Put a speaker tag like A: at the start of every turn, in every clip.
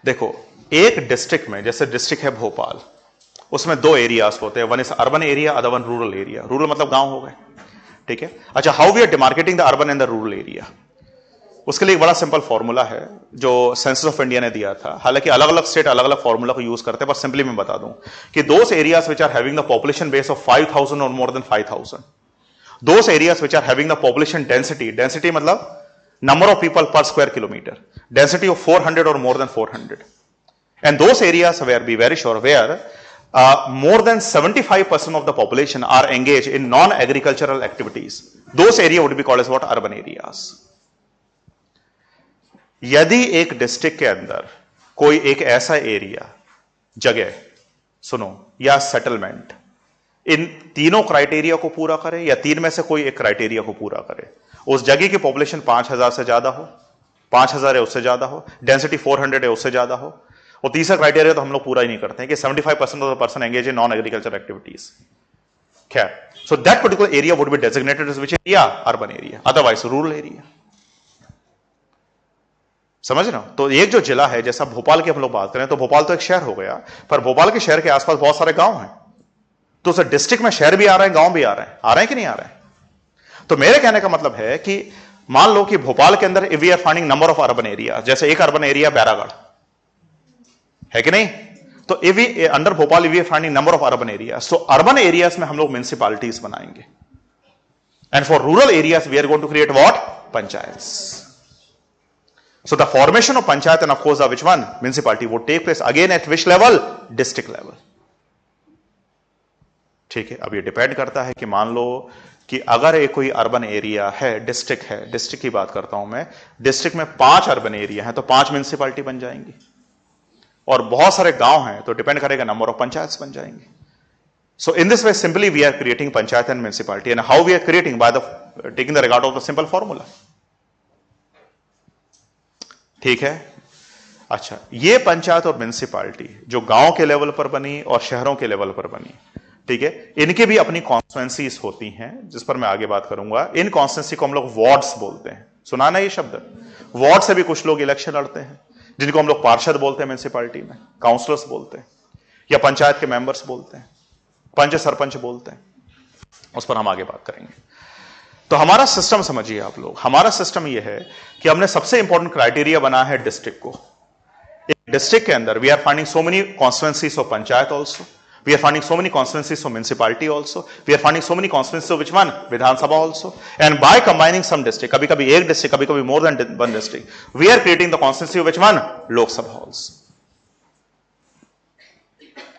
A: देखो, एक डिस्ट्रिक्ट में, जैसे डिस्ट्रिक्ट है भोपाल, उसमें दो एरियाज होते हैं, one is urban area, other one rural area. Rural मतलब गांव हो गए, ठीक है। अच्छा, how we are demarcating the urban and the rural area, उसके लिए एक बड़ा सिंपल फॉर्मूला है जो सेंसस ऑफ इंडिया ने दिया था। हालांकि अलग अलग स्टेट अलग अलग फॉर्मूला को यूज करते हैं, पर सिंपली मैं बता दूं कि those areas which are having the population base of 5000 और more than 5000, those areas which are having the population density, density मतलब number of people per square kilometer, density of 400 or more than 400, and those areas where, be very sure, where more than 75% of the population are engaged in non-agricultural activities, those area would be called as what? Urban areas. यदि एक district के अंदर कोई एक ऐसा area, जगह, सुनो, या सेटलमेंट इन तीनों क्राइटेरिया को पूरा करे, या तीन में से कोई एक क्राइटेरिया को पूरा करे, उस जगह की पॉपुलेशन 5000 से ज्यादा हो, 5000 है उससे ज्यादा हो, डेंसिटी 400 है उससे ज्यादा हो, और तीसरा क्राइटेरिया तो हम लोग पूरा ही नहीं करते हैं कि 75% of the person engage in non agriculture activities. खैर, so that particular area would be designated as which area? Urban area, otherwise rural area. समझ रहे हो? तो एक जो जिला है, जैसा भोपाल की हम लोग बात करें, तो भोपाल तो एक शहर हो गया, पर भोपाल के शहर के आसपास बहुत सारे गांव हैं, तो उस डिस्ट्रिक्ट में शहर भी आ रहे हैं, गांव भी आ रहे हैं कि नहीं आ रहे हैं? तो मेरे कहने का मतलब है कि मान लो कि भोपाल के अंदर we are finding number of urban area, जैसे एक अर्बन एरिया बैरागढ़ है कि नहीं, तो if we under Bhopal we are finding number of urban area, so urban areas में हम लोग म्युनिसिपैलिटीज बनाएंगे, and for rural areas we are going to create what? Panchayats. So the formation of panchayat and of course the which one? Municipality would take place again at which level? District level. ठीक है, अब ये depend करता है कि मान लो कि अगर एक कोई अर्बन एरिया है, डिस्ट्रिक्ट है, डिस्ट्रिक्ट की बात करता हूं मैं, डिस्ट्रिक्ट में 5 अर्बन एरिया है तो 5 म्युनिसिपैलिटी बन जाएंगी, और बहुत सारे गांव हैं तो डिपेंड करेगा नंबर ऑफ पंचायत बन जाएंगे। So in this way simply we are creating panchayat and municipality, and how we are creating? By the taking the regard of the simple formula. ठीक है। अच्छा, ये पंचायत और म्युनिसिपैलिटी जो गांव के लेवल पर बनी और शहरों के लेवल पर बनी, ठीक है, इनके भी अपनी कॉन्स्टिट्यूएंसीज होती हैं, जिस पर मैं आगे बात करूंगा। इन कॉन्स्टिट्यूएंसी को हम लोग वार्ड्स बोलते हैं, सुना ना ये शब्द? वार्ड से भी कुछ लोग इलेक्शन लड़ते हैं, जिनको हम लोग पार्षद बोलते हैं म्युनिसिपैलिटी में, काउंसलर्स बोलते हैं, या पंचायत के मेंबर्स बोलते हैं, पंच सरपंच बोलते हैं, उस पर हम आगे बात करेंगे। तो हमारा सिस्टम समझिए आप लोग, हमारा सिस्टम यह है कि हमने सबसे इंपॉर्टेंट क्राइटेरिया बना है डिस्ट्रिक्ट को। एक डिस्ट्रिक्ट के अंदर we are finding so many constituencies of panchayat also, we are finding so many constituencies of municipality also, we are finding so many constituencies of which one? Vidhan Sabha also, and by combining some district, kabhi kabhi ek district, kabhi kabhi more than one district, we are creating the constituency of which one? Lok Sabha also.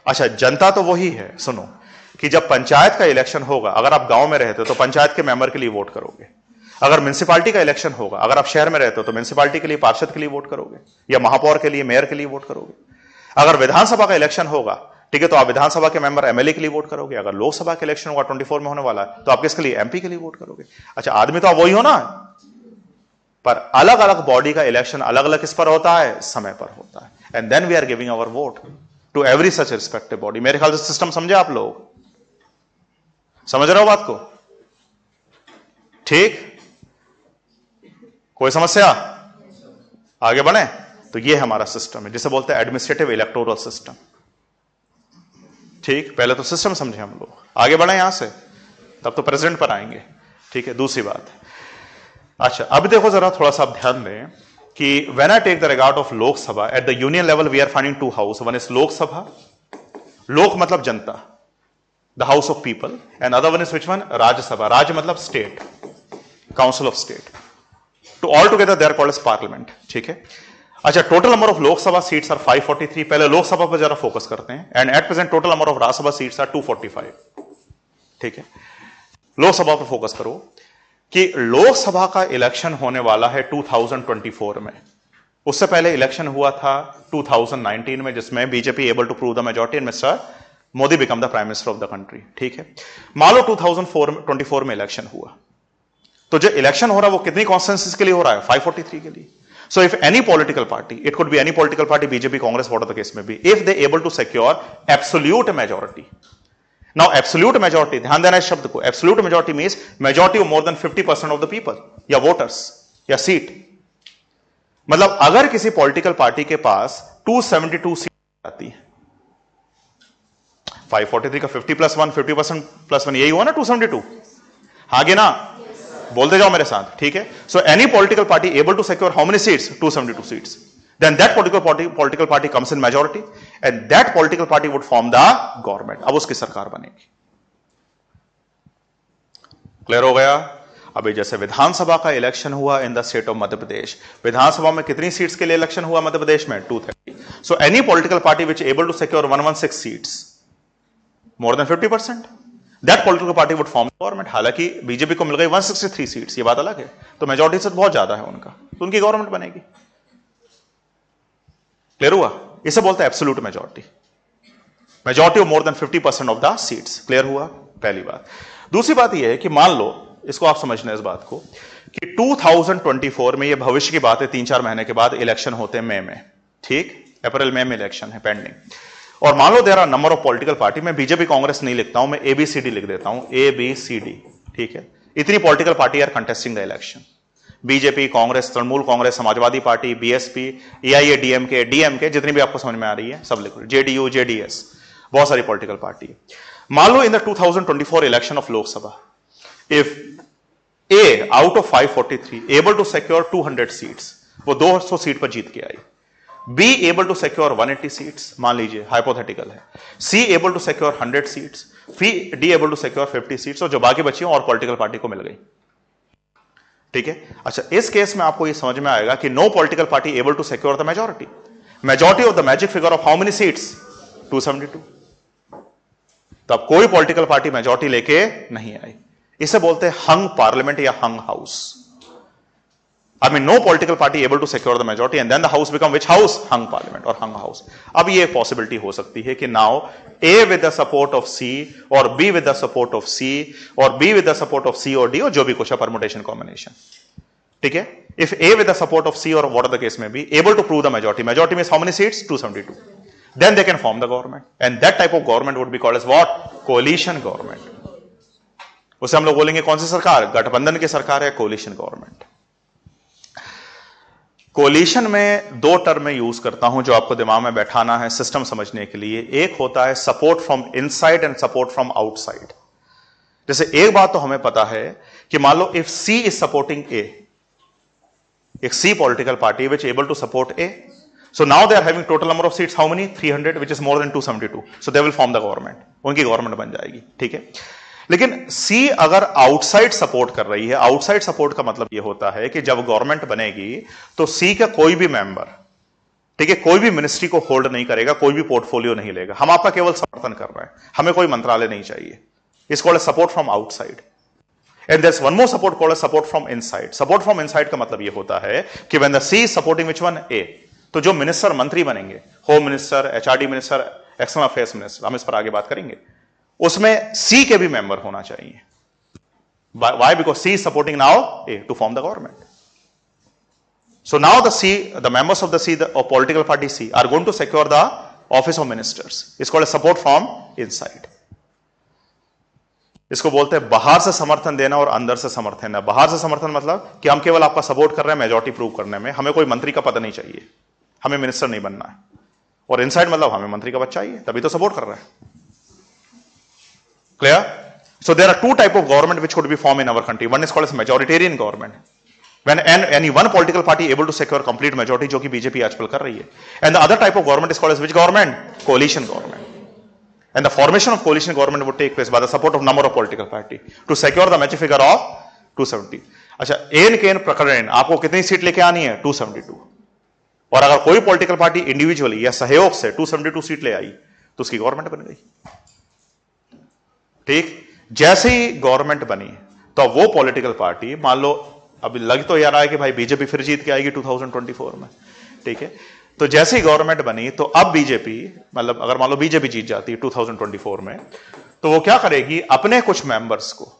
A: अच्छा, जनता तो वही है, सुनो, कि जब पंचायत का election होगा, अगर आप गांव में रहते हो तो पंचायत के मेंबर के लिए वोट करोगे, अगर म्युनिसिपैलिटी का इलेक्शन होगा, अगर आप शहर में रहते हो तो म्युनिसिपैलिटी के लिए पार्षद के लिए वोट करोगे, या महापौर के लिए, मेयर के लिए वोट करोगे। अगर विधानसभा का इलेक्शन होगा, ठीक है, तो आप विधानसभा के मेंबर एमएलए के लिए वोट करोगे। अगर लोकसभा के इलेक्शन होगा 24 में होने वाला है, तो आप किसके लिए? एमपी के लिए वोट करोगे। अच्छा, आदमी तो आप वही हो ना, पर अलग अलग बॉडी का इलेक्शन अलग अलग किस पर होता है? समय पर होता है, and then we are giving our vote to every such respective body. मेरे ख्याल से सिस्टम समझे आप लोग? समझ रहे हो बात को? ठीक, कोई समस्या? आगे बढ़े। तो ये हमारा सिस्टम है, जिसे बोलते हैं एडमिनिस्ट्रेटिव इलेक्टोरल सिस्टम। ठीक, पहले तो सिस्टम समझे हम लोग, आगे बढ़े यहां से, तब तो प्रेसिडेंट पर आएंगे। ठीक है, दूसरी बात। अच्छा, अब देखो जरा, थोड़ा सा ध्यान दें कि when I take the regard of Lok Sabha at the union level we are finding 2 house, one is Lok Sabha, लोक मतलब जनता, the house of people, and other one is which one? Rajya Sabha, राज्य मतलब state, council of state, two all together they are called as parliament. ठीक है। अच्छा, total number of Lok Sabha seats are 543। पहले लोकसभा पर जरा फोकस करते हैं, and at present total number of Rajya Sabha seats are 245। ठीक है, लोकसभा पर फोकस करो कि लोकसभा का इलेक्शन होने वाला है 2024 में। उससे पहले इलेक्शन हुआ था 2019 में, जिसमें BJP able to prove the majority and mister Modi become the prime minister of the country. ठीक है, मान लो 2024 में इलेक्शन हुआ, तो जो इलेक्शन हो रहा है वो कितनी कॉन्स्टिट्यूएंसीज के लिए हो रहा है? 543 के लिए। So if any political party, it could be any political party, BJP, Congress, whatever the case may be, if they able to secure absolute majority. Now absolute majority, ध्यान देना इस शब्द को, absolute majority means majority of more than 50% of the people, या voters, या seat। मतलब अगर किसी पॉलिटिकल पार्टी के पास 272 सीट आती है। 543 का 50+1, 50%+1 यही हुआ ना 272। आगे ना बोलते जाओ मेरे साथ, ठीक है। So any political party able to secure how many seats? 272 seats. Then that political party comes in majority and that political party would form the government. अब उसकी सरकार बनेगी। क्लियर हो गया? अभी जैसे विधानसभा का इलेक्शन हुआ in the state of Madhya Pradesh, विधानसभा में कितनी सीट्स के लिए इलेक्शन हुआ मध्य प्रदेश में? 230। So any political party which able to secure 116 seats, more than 50%, that political party would form government. हालांकि बीजेपी को मिल गई 163 सीट्स, ये बात अलग है, तो मेजोरिटी से बहुत ज्यादा है उनका, तो उनकी गवर्नमेंट बनेगी। क्लियर हुआ? इसे बोलते हैं absolute majority, majority of more than 50% of the seats. Clear हुआ? पहली बात। दूसरी बात यह है कि मान लो, इसको आप समझना इस बात को, कि 2024 में, ये भविष्य की बात है, 3-4 महीने के बाद इलेक्शन होते हैं मई में, ठीक, अप्रैल मई में इलेक्शन है पेंडिंग, और मान लो there are number of political party, मैं बीजेपी कांग्रेस नहीं लिखता हूं, मैं ABCD लिख देता हूं, ABCD, ठीक है, इतनी political party are contesting the election, BJP, Congress, Trinamool Congress, Samajwadi party, BSP, AIADMK, DMK, जितनी भी आपको समझ में आ रही है सब लिखो, JDU, JDS, बहुत सारी पॉलिटिकल पार्टी। मान लो in the 2024 election of Lok Sabha, if A out of 543 able to secure 200 seats, वो 200 सीट पर जीत के आई, B able to secure 180 seats, मान लीजिए हाइपोथेटिकल है, C able to secure 100 seats, D able to secure 50 seats, और जो बाकी बची और पॉलिटिकल पार्टी को मिल गई, ठीक है। अच्छा, इस केस में आपको यह समझ में आएगा कि no political party able to secure the majority, majority of the magic figure of how many seats? 272। तब कोई पॉलिटिकल पार्टी मेजॉरिटी लेके नहीं आई, इसे बोलते हैं हंग पार्लियामेंट या हंग house. I mean, no political party able to secure the majority, and then the house become which house? Hung parliament or hung house. अब ये possibility हो सकती है कि now A with the support of C और B with the support of C और B with the support of C or D, और जो भी कुछ है permutation combination, ठीक है। If A with the support of C or whatever the case may be able to prove the majority, majority means how many seats? 272. Then they can form the government, and that type of government would be called as what? Coalition government. उसे हम लोग बोलेंगे कौन सी सरकार? गठबंधन की सरकार है, कोलिशन गवर्नमेंट। कोलिशन में दो टर्म यूज करता हूं जो आपको दिमाग में बैठाना है सिस्टम समझने के लिए। एक होता है support from inside and support from outside. जैसे एक बात तो हमें पता है कि मान लो if C is supporting A, एक C political party which able to support A, so now they are having total number of seats how many? 300, which is more than 272, so they will form the government, उनकी government बन जाएगी, ठीक है। लेकिन सी अगर outside support कर रही है, आउटसाइड सपोर्ट का मतलब यह होता है कि जब गवर्नमेंट बनेगी तो सी का कोई भी मेंबर, ठीक है, कोई भी मिनिस्ट्री को होल्ड नहीं करेगा, कोई भी पोर्टफोलियो नहीं लेगा, हम आपका केवल समर्थन कर रहे हैं, हमें कोई मंत्रालय नहीं चाहिए। It's called support from outside. And there is one more support called support from inside. Support from inside का मतलब यह होता है कि when the C is supporting which one? A, तो जो मिनिस्टर मंत्री बनेंगे, home minister, HRD minister, external affairs minister, हम इस पर आगे बात करेंगे, उसमें सी के भी मेंबर होना चाहिए। Why? Because C is supporting now A to form the government. So now the C, the members of the C, the political party C, are going to secure the office of ministers. It's called a support from inside. इसको बोलते हैं बाहर से समर्थन देना और अंदर से समर्थन देना। बाहर से समर्थन मतलब कि हम केवल आपका सपोर्ट कर रहे हैं मेजॉरिटी प्रूव करने में, हमें कोई मंत्री का पद नहीं चाहिए, हमें मिनिस्टर नहीं बनना है। और इनसाइड मतलब हमें मंत्री का पद चाहिए, तभी तो सपोर्ट कर रहे हैं। Clear? So there are two type of government which could be formed in our country. One is called as majoritarian government, when any one political party able to secure complete majority, जो कि BJP आजकल कर रही है. And the other type of government is called as which government? Coalition government. And the formation of coalition government would take place by the support of number of political party to secure the magic figure of 270. अच्छा, N के N प्रकरण आपको कितनी seat लेके आनी है? 272. और अगर कोई पॉलिटिकल पार्टी इंडिविजुअली या सहयोग से 272 सीट ले आई तो उसकी गवर्नमेंट बन गई, ठीक। जैसे ही गवर्नमेंट बनी तो अब वो पॉलिटिकल पार्टी, मान लो अभी लग तो यार आया कि भाई बीजेपी फिर जीत के आएगी 2024 में, ठीक है, तो जैसे ही गवर्नमेंट बनी तो अब बीजेपी, मतलब अगर मान लो बीजेपी जीत जाती है 2024 में, तो वो क्या करेगी? अपने कुछ मेंबर्स को,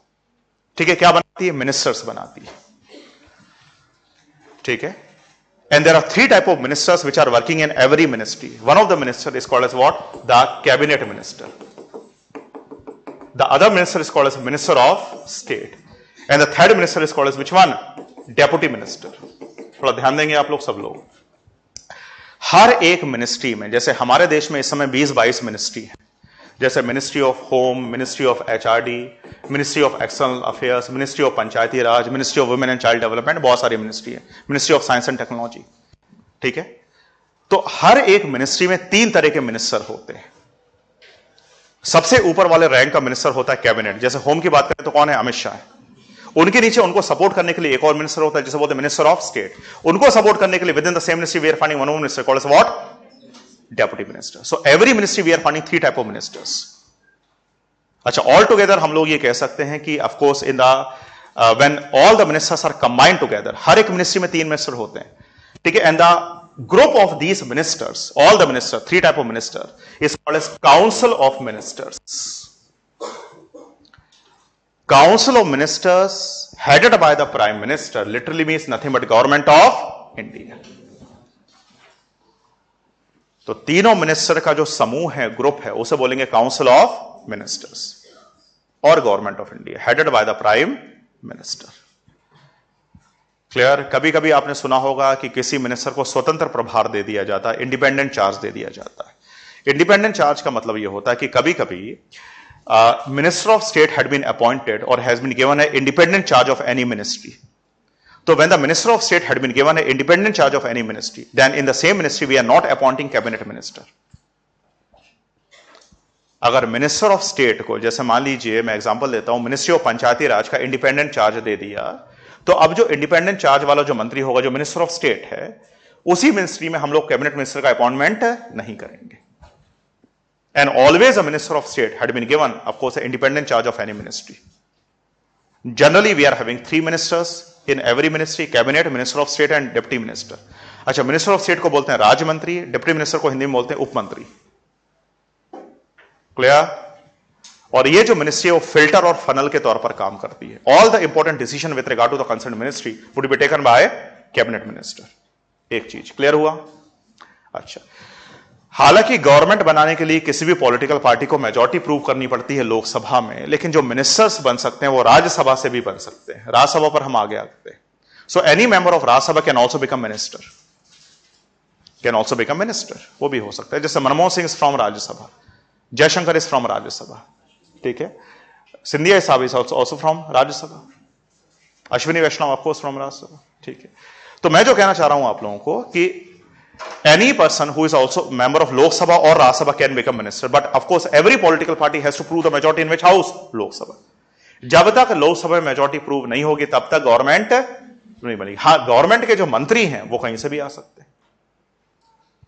A: ठीक है, क्या बनाती है? मिनिस्टर्स बनाती है, ठीक है। And there are three type of ministers which are working in every ministry. One of the minister is called as what? The cabinet minister. The other minister is called as Minister of State, and the third minister is called as which one? Deputy Minister. थोड़ा ध्यान देंगे आप लोग, सब लोग। हर एक ministry में, जैसे हमारे देश में इस समय 20-22 मिनिस्ट्री है, जैसे ministry of home, ministry of HRD, ministry of external affairs, ministry of Panchayati Raj, ministry of women and child development, बहुत सारी मिनिस्ट्री है, ministry of science and technology. ठीक है, तो हर एक मिनिस्ट्री में 3 तरह के मिनिस्टर होते हैं। सबसे ऊपर वाले रैंक का मिनिस्टर होता है कैबिनेट। जैसे होम की बात करें तो कौन है? अमित शाह है। उनके नीचे उनको सपोर्ट करने के लिए एक और मिनिस्टर होता है जिसे बोलते हैं मिनिस्टर ऑफ स्टेट। उनको सपोर्ट करने के लिए within the same ministry we are finding one more minister called as what? Deputy minister. So every ministry we are finding 3 type of ministers. अच्छा, ऑल टुगेदर हम लोग ये कह सकते हैं कि of course in the when all the ministers are combined together, हर एक मिनिस्ट्री में 3 मिनिस्टर होते हैं। ठीक है, and the group of these ministers, all the ministers, 3 type of minister, is called as council of ministers. Council of ministers headed by the prime minister literally means nothing but government of India. तो तीनों minister का जो समूह है, group है, उसे बोलेंगे council of ministers और government of India headed by the prime minister. Clear? कभी कभी आपने सुना होगा कि किसी मिनिस्टर को स्वतंत्र प्रभार दे दिया जाता है, इंडिपेंडेंट चार्ज दे दिया जाता है। इंडिपेंडेंट चार्ज का मतलब यह होता है कि कभी कभी minister of state had been appointed और has been given a independent charge of any ministry. तो when the minister of state had been given a independent charge of any ministry, then in the same ministry we are not appointing cabinet minister. अगर minister of state को, जैसे मान लीजिए मैं example देता हूं, ministry of पंचायती राज का independent charge दे दिया, तो अब जो इंडिपेंडेंट चार्ज वाला जो मंत्री होगा, जो मिनिस्टर ऑफ स्टेट है, उसी मिनिस्ट्री में हम लोग कैबिनेट मिनिस्टर का अपॉइंटमेंट नहीं करेंगे। And always a minister of state had been given of course independent charge of any ministry. Generally we are having 3 ministers in every ministry, cabinet, minister of state and deputy minister. अच्छा, minister of state को बोलते हैं राज्य मंत्री, deputy minister को हिंदी में बोलते हैं उप मंत्री। क्लियर? और ये जो मिनिस्ट्री है वो फिल्टर और फनल के तौर पर काम करती है। All the important decision with regard to the concern ministry would be taken by cabinet minister. एक चीज क्लियर हुआ? अच्छा, हालांकि गवर्नमेंट बनाने के लिए किसी भी पॉलिटिकल पार्टी को मेजॉरिटी प्रूव करनी पड़ती है लोकसभा में, लेकिन जो मिनिस्टर्स बन सकते हैं वो राज्यसभा से भी बन सकते हैं। राज्यसभा पर हम आगे आते हैं। So any member of Rajya Sabha can also become minister, can also become minister, वो भी हो सकता है। जैसे Manmohan Singh is from Rajya Sabha, Jaishankar is from Rajya Sabha. ठीक है, Scindia sahab is also from Rajya Sabha, Ashwini Vaishnaw of course from Rajya Sabha. ठीक है, तो मैं जो कहना चाह रहा हूं आप लोगों को कि any person who is also member of Lok Sabha और Rajya Sabha can become minister, but of course every political party has to prove the majority in which house? Lok Sabha. जब तक लोकसभा में मेजॉरिटी प्रूव नहीं होगी तब तक गवर्नमेंट नहीं बनेगी। हाँ, गवर्नमेंट के जो मंत्री हैं वो कहीं से भी आ सकते हैं,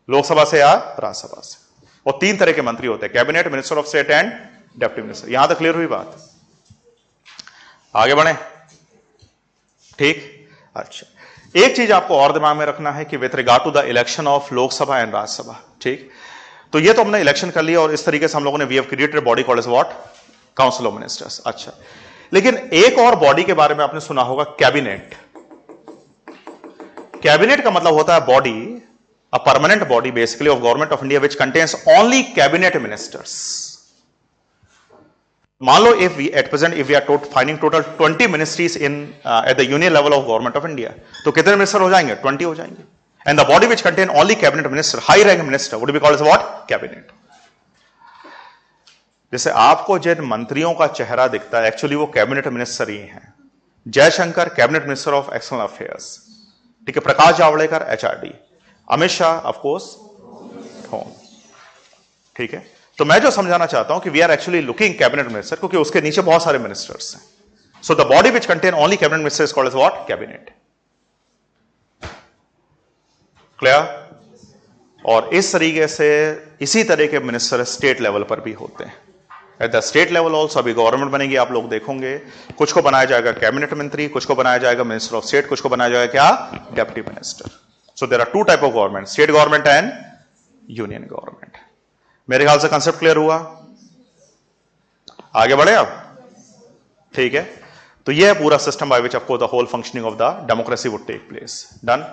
A: लोकसभा से या राज्यसभा से। और 3 तरह के मंत्री होते हैं, cabinet, minister of state and deputy minister. यहां तक क्लियर हुई बात? आगे बढ़े? ठीक। अच्छा, एक चीज आपको और दिमाग में रखना है कि with regard to the election of Lok Sabha and Rajya Sabha, ठीक, तो ये तो हमने इलेक्शन कर लिया और इस तरीके से हम लोगों ने we have created body called as what? Council of ministers. अच्छा, लेकिन एक और बॉडी के बारे में आपने सुना होगा, कैबिनेट। कैबिनेट का मतलब होता है body, a permanent body basically of government of India which contains only cabinet ministers. मान लो if we at present if we are finding total 20 ministries in at the union level of government of India, तो कितने minister हो जाएंगे? 20 हो जाएंगे। And the body which contain only cabinet minister, high rank minister would be called as what? Cabinet. जैसे आपको जिन मंत्रियों का चेहरा दिखता है एक्चुअली वो कैबिनेट मिनिस्टर ही हैं। Jaishankar cabinet minister of external affairs, ठीक है, Prakash Javadekar HRD, Amit Shah of course home. ठीक है, तो मैं जो समझाना चाहता हूं कि we are actually looking cabinet minister, क्योंकि उसके नीचे बहुत सारे मिनिस्टर्स हैं। So the body which contain only cabinet minister is called as what? Cabinet. Clear? और इस तरीके से इसी तरह के मिनिस्टर स्टेट लेवल पर भी होते हैं। At the state level also अभी गवर्नमेंट बनेगी, आप लोग देखोगे, कुछ को बनाया जाएगा कैबिनेट मंत्री, कुछ को बनाया जाएगा मिनिस्टर ऑफ स्टेट, कुछ को बनाया जाएगा क्या? Deputy minister. So there are 2 type of government, state government and union government. मेरे ख्याल से कंसेप्ट क्लियर हुआ? आगे बढ़े अब? ठीक है, तो यह पूरा system by which of course the whole functioning of the democracy would take place. Done?